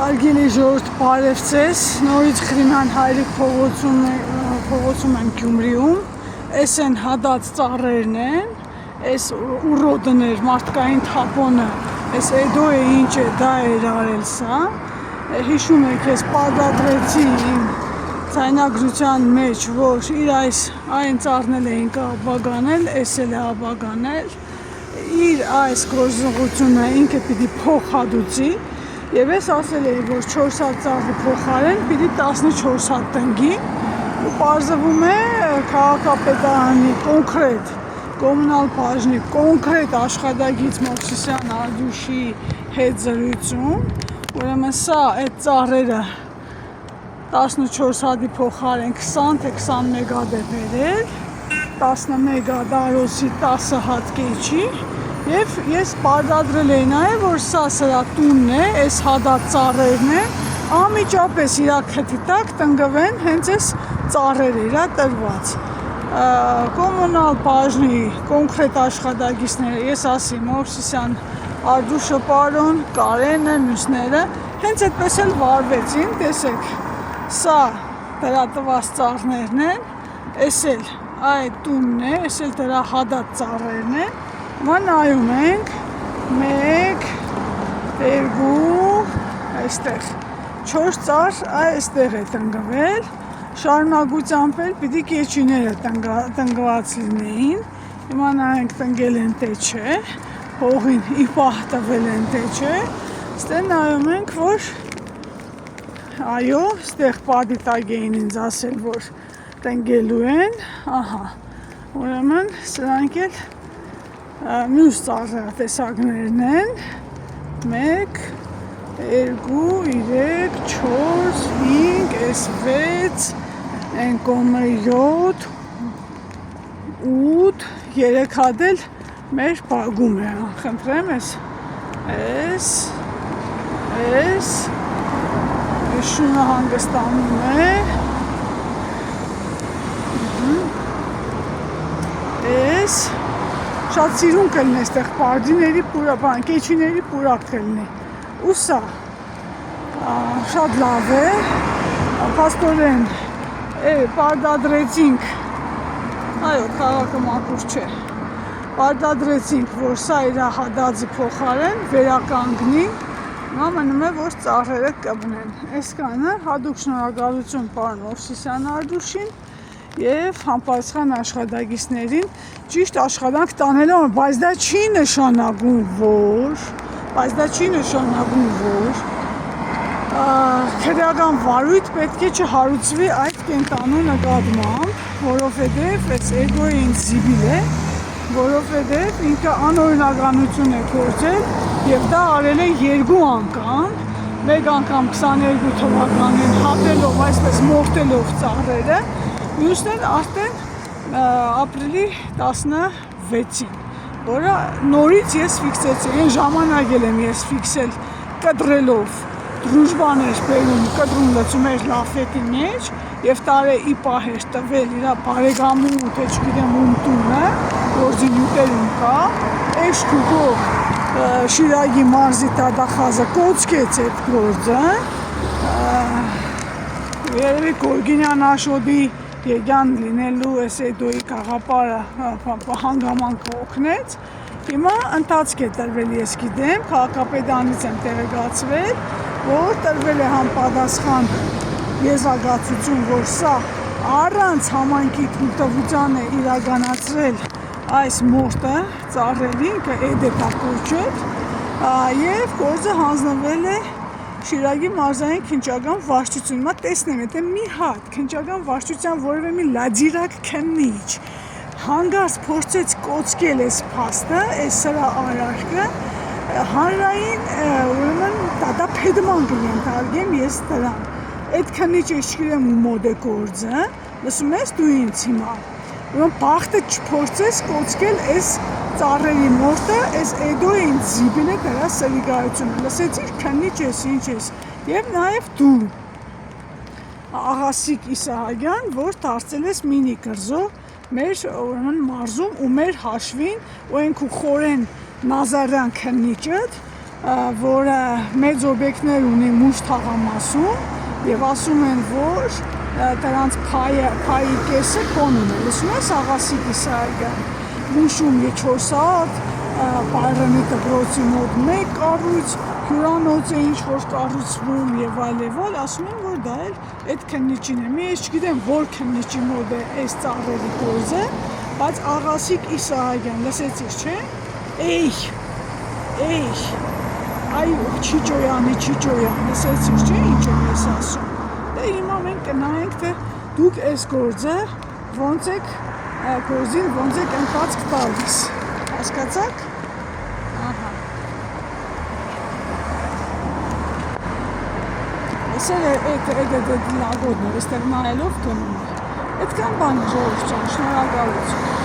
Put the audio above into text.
Հարգելի ժողովուրդ, բարև ձեզ։ Նորից Խրիմյան հայրիկ փողոցում եմ Գյումրիում։ Էս են հադած ծառերն են, էս ուռոդներ, մարդկային թափոնը, էս էդոյը ինչ է, դա էր արել սա։ Հիշում եք, ես պարտադրեցի իմ ձայնագրության մեջ, որ իր այն ծառնել էին ապագանել, էս էլ է ապագանել։ Իր այս գործողությունը ինքը պիտի փոխհատուցի։ Եվ ես ասել էի, որ 4 հատ ծառի փոխարեն պիտի 14 հատ տնկի ու պարզվում է քաղաքապետարանի կոնկրետ կոմունալ բաժնի կոնկրետ աշխատակից Մովսիսյան Արտուշի հետ զրույցում, ուրեմն սա այդ ծառերը 14 հատի փոխարեն 20 թե 21 հատ է բերել, 11 հատ արոսի 10 հատ կեչի. Եվ ես պարտադրել էի նաև, որ սա սրա տունն է, այս հադած ծառերն են, անմիջապես իրա քթի տակ տնկվեն հենց այս ծառերը իրա տրված։ Կոմունալ բաժնի կոնկրետ աշխատակիցները, ես ասի Մովսիսյան Արտուշը պարոն, Կարենը, մյուսները, հենց այդպես էլ վարվեցին, տեսեք, սա դրա տված ծառներն են, այս էլ այդ տունն է, այս էլ դրա հադած ծառերն են, նայում ենք 1, 2, այստեղ 4 ծառ այստեղ է տնկվել, շարունակությամբ էլ պիտի կեչիները տնկված լինեին, հիմա նայենք տնկել են թե չէ, հողին ի պահ տվել են թե չէ, ստեղ նայում ենք, որ այո, ստեղ պատի տակ էին ինձ ասել, որ տնկելու են, ահա, ուրեմն սրանք էլ մյուս ծառատեսակներն են, 1, 2, 3, 4, 5, այս 6, են կոմը 7, 8, 3 հատ էլ մեր բագում է, խնդրեմ այս, շունը հանգստանում է, այս, շատ սիրուն կլնի այստեղ պարդիների կեչիների պուրակ կլնի ու սա շատ լավ է, փաստորեն պարտադրեցինք, այո, քաղաքը մաքուր չէ, պարտադրեցինք, որ սա իր հադածի փոխարեն վերականգնի, հիմա մնում է, որ ծառերը կբնեն, այսքանը հատուկ շնորհակալություն պարոն Մովսիսյան Արտուշին և համապատասխան աշխատակիցներին ճիշտ աշխատանք տանելով, բայց դա չի նշանակում, որ քրեական վարույթ պետք է չհարուցվի այդ կենտանու նկատմամբ, որովհետև այս էգոյը ինձ զիբիլ է, որովհետև ինքը անօրինականություն է գործել և դա արել է 2 անգամ, մեկ անգամ 22 թվականին հատելով, այսպես մորթելով ծառերը, մյուսն արդեն ապրիլի 16-ին, որը նորից ես ֆիքսեցի, այն ժամանակ եմ ես ֆիքսել կտրելով դրուժբաներ բերում, կտրում լծում էր լաֆետի մեջ և տարե ի պահ էր տվել իրա բարեկամու, թե չգիտեմ ում տունը, գործի նյութերում կա, այս շուկով Շիրագի մարզի տատախազը կոծկեց այդ գործը, երևի Գորգինյան Աշոտի Եգյան լինելու այս էդոյի կաղապարը հանգամանք օգնեց, հիմա ընթացք է տրվել, ես գիտեմ, քաղաքապետարանից եմ տեղեկացվել, որ տրվել է համապատասխան եզրակացություն, որ սա առանց համայնքի թույլտվության է իրականացրել այս մորթը ծառերի, ինքը էդ է կոչել և գործը հանձնվել է Շիրագի մարզային քննչական վարչություն, հիմա տեսնեմ, եթե մի հատ քննչական վարչության որևէ մի լաջիրակ քննիչ հանգարց փորձեց կոծկել այս փաստը, այս սրա արարքը, հանրային ուրեմն դատապետման կենթարկեմ ես դրան, այդ քննիչը չգիտեմ ու մոտ է գործը, լսում ես դու ինձ հիմա, ուրեմն բախտը չփորձես կոծկել այս ծառերի մորթը, այս էդոյը ինձ զիբիլ է դրա սրիկայությունը, լսեցիր քննիչ ես, ինչ ես, և նաև դու, Աղասիկ Իսահակյան, որ դարձել ես մինի կրզո մեր մարզում ու մեր հաշվին ու ենք ու խորեն Նազարյան քննիչըդ որը մեծ օբյեկտներ ունի մուշ թաղամասում եւ ասում են, որ դրանց փայի կեսը քոնն է։ Լսում ես Աղասիկ Իսահակյան, մուշում 4 սաատ, Բայրամի դպրոցի մոտ 1 կառույց, հյուրանոց է ինչ-որ կառուցվում եւ այլ, ասում են, որ դա էլ այդ քննիչին է։ Մի ես չգիտեմ, որ քննիչի մոտ է այս ծառերի գործը, բայց Աղասիկ Իսահակյան, լսեցիք, չէ՞։ Էյ, այո, Չիճոյան, լսեցիք, չէ՞, ինչ եմ ես ասում։ Դե հիմա մենք կնայենք, թե դուք այս գործը ոնց եք գործին, ոնց եք ընթացք տալիս։ Հասկացաք։ Ահա։ Այսօր այդ լագոդն է, այստեղ նայելով գնում է։ Այդքան բան ժողովուրդ ջան, շնորհակալություն։